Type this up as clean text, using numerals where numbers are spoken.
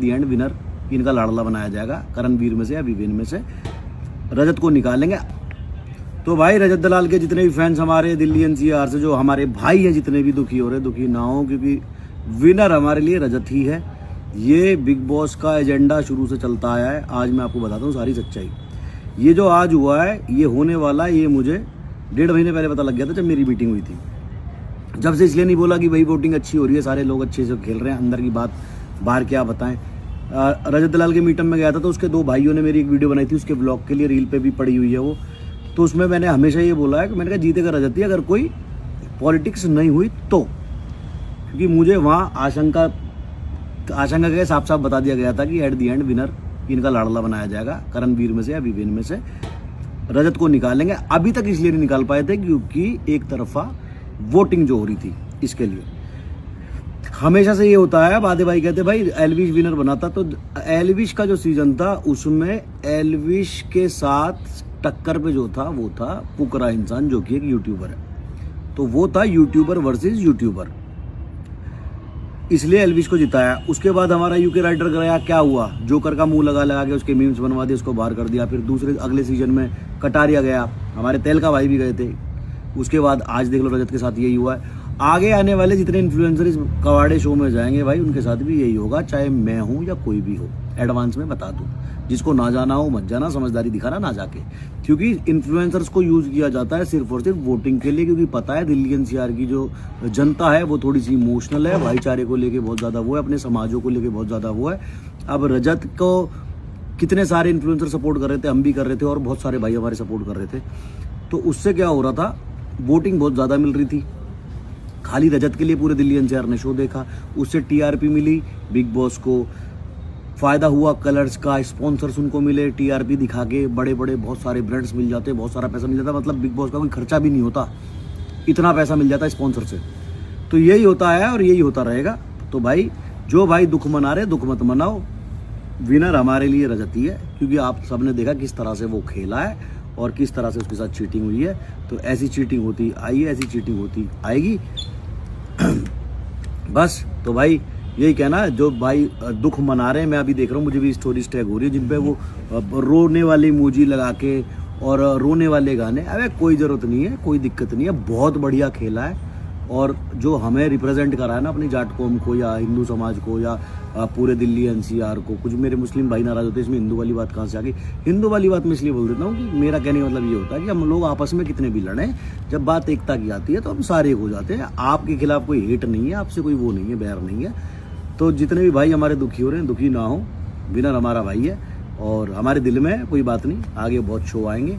The and winner इनका लाडला बनाया जाएगा करणवीर में से या विवेन में से, रजत को निकालेंगे। तो भाई रजत दलाल के जितने भी फैंस हमारे दिल्ली एनसीआर से जो हमारे भाई हैं, जितने भी दुखी हो रहे दुखी ना हो, क्योंकि विनर हमारे लिए रजत ही है। ये बिग बॉस का एजेंडा शुरू से चलता आया है। आज मैं आपको बताता हूँ सारी सच्चाई। ये जो आज हुआ है ये होने वाला, ये मुझे 1.5 महीने पहले पता लग गया था जब मेरी मीटिंग हुई थी। जब से इसलिए नहीं बोला कि भाई वोटिंग अच्छी हो रही है, सारे लोग अच्छे से खेल रहे हैं, अंदर की बात बाहर क्या बताएं। रजत दलाल के मीटअप में गया था तो उसके 2 भाइयों ने मेरी एक वीडियो बनाई थी, उसके ब्लॉग के लिए रील पे भी पड़ी हुई है वो। तो उसमें मैंने हमेशा ये बोला है कि मैंने कहा जीतेगा रजत ही, अगर कोई पॉलिटिक्स नहीं हुई तो। क्योंकि मुझे वहाँ आशंका के साफ साफ बता दिया गया था कि एट दी एंड विनर इनका लाडला बनाया जाएगा करणवीर में से या विवेन में से, रजत को निकालेंगे। अभी तक इसलिए नहीं निकाल पाए थे क्योंकि एक तरफा वोटिंग जो हो रही थी, इसके लिए। हमेशा से ये होता है। बादे भाई कहते भाई एलविश विनर बना था, तो एलविश का जो सीजन था उसमें एलविश के साथ टक्कर पे जो था वो था पुकरा इंसान, जो कि एक यूट्यूबर है। तो वो था यूट्यूबर वर्सेस यूट्यूबर, इसलिए एलविश को जिताया। उसके बाद हमारा यूके राइडर गया, क्या हुआ, जोकर का मुंह लगा के उसके मीम्स बनवा दिए, उसको बाहर कर दिया। फिर दूसरे अगले सीजन में कटारिया गया, हमारे तेल का भाई भी गए थे। उसके बाद आज देख लो रजत के साथ यही हुआ है। आगे आने वाले जितने इन्फ्लुएंसर इस कवाड़े शो में जाएंगे भाई, उनके साथ भी यही होगा, चाहे मैं हूं या कोई भी हो। एडवांस में बता दूं, जिसको ना जाना हो मत जाना, समझदारी दिखाना ना जाके। क्योंकि इन्फ्लुएंसर्स को यूज किया जाता है सिर्फ और सिर्फ वोटिंग के लिए, क्योंकि पता है दिल्ली एनसीआर की जो जनता है वो थोड़ी सी इमोशनल है, भाईचारे को लेके बहुत ज्यादा वो है, अपने समाजों को लेके बहुत ज्यादा वो है। अब रजत को कितने सारे इन्फ्लुएंसर सपोर्ट कर रहे थे, हम भी कर रहे थे और बहुत सारे भाई हमारे सपोर्ट कर रहे थे। तो उससे क्या हो रहा था, वोटिंग बहुत ज्यादा मिल रही थी। खाली रजत के लिए पूरे दिल्ली एनसीआर ने शो देखा, उससे टीआरपी मिली, बिग बॉस को फायदा हुआ, कलर्स का स्पॉन्सर्स उनको मिले, टीआरपी दिखा के बड़े बड़े बहुत सारे ब्रांड्स मिल जाते, बहुत सारा पैसा मिल जाता। मतलब बिग बॉस का कोई खर्चा भी नहीं होता, इतना पैसा मिल जाता स्पॉन्सर से। तो यही होता है और यही होता रहेगा। तो भाई जो भाई दुख मना रहे, दुख मत मनाओ, विनर हमारे लिए रजत ही है। क्योंकि आप सबने देखा किस तरह से वो खेला है और किस तरह से उसके साथ चीटिंग हुई है। तो ऐसी चीटिंग होती आई है, ऐसी चीटिंग होती आएगी। बस तो भाई यही कहना है, जो भाई दुख मना रहे हैं, मैं अभी देख रहा हूँ, मुझे भी स्टोरीज टैग हो रही है जिनपे वो रोने वाली इमोजी लगा के और रोने वाले गाने। अरे कोई ज़रूरत नहीं है, कोई दिक्कत नहीं है, बहुत बढ़िया खेला है। और जो हमें रिप्रेजेंट करा है ना अपनी जाट कौम को या हिंदू समाज को या पूरे दिल्ली एनसीआर को। कुछ मेरे मुस्लिम भाई नाराज होते हैं इसमें हिंदू वाली बात कहाँ से आ गई। हिंदू वाली बात मैं इसलिए बोल देता हूँ कि मेरा कहने का मतलब ये होता है कि हम लोग आपस में कितने भी लड़ें, जब बात एकता की आती है तो हम सारे एक हो जाते हैं। आपके खिलाफ कोई हेट नहीं है, आपसे कोई वो नहीं है, बैर नहीं है। तो जितने भी भाई हमारे दुखी हो रहे हैं, दुखी ना हो, विनर हमारा भाई है। और हमारे दिल में कोई बात नहीं, आगे बहुत शो आएंगे।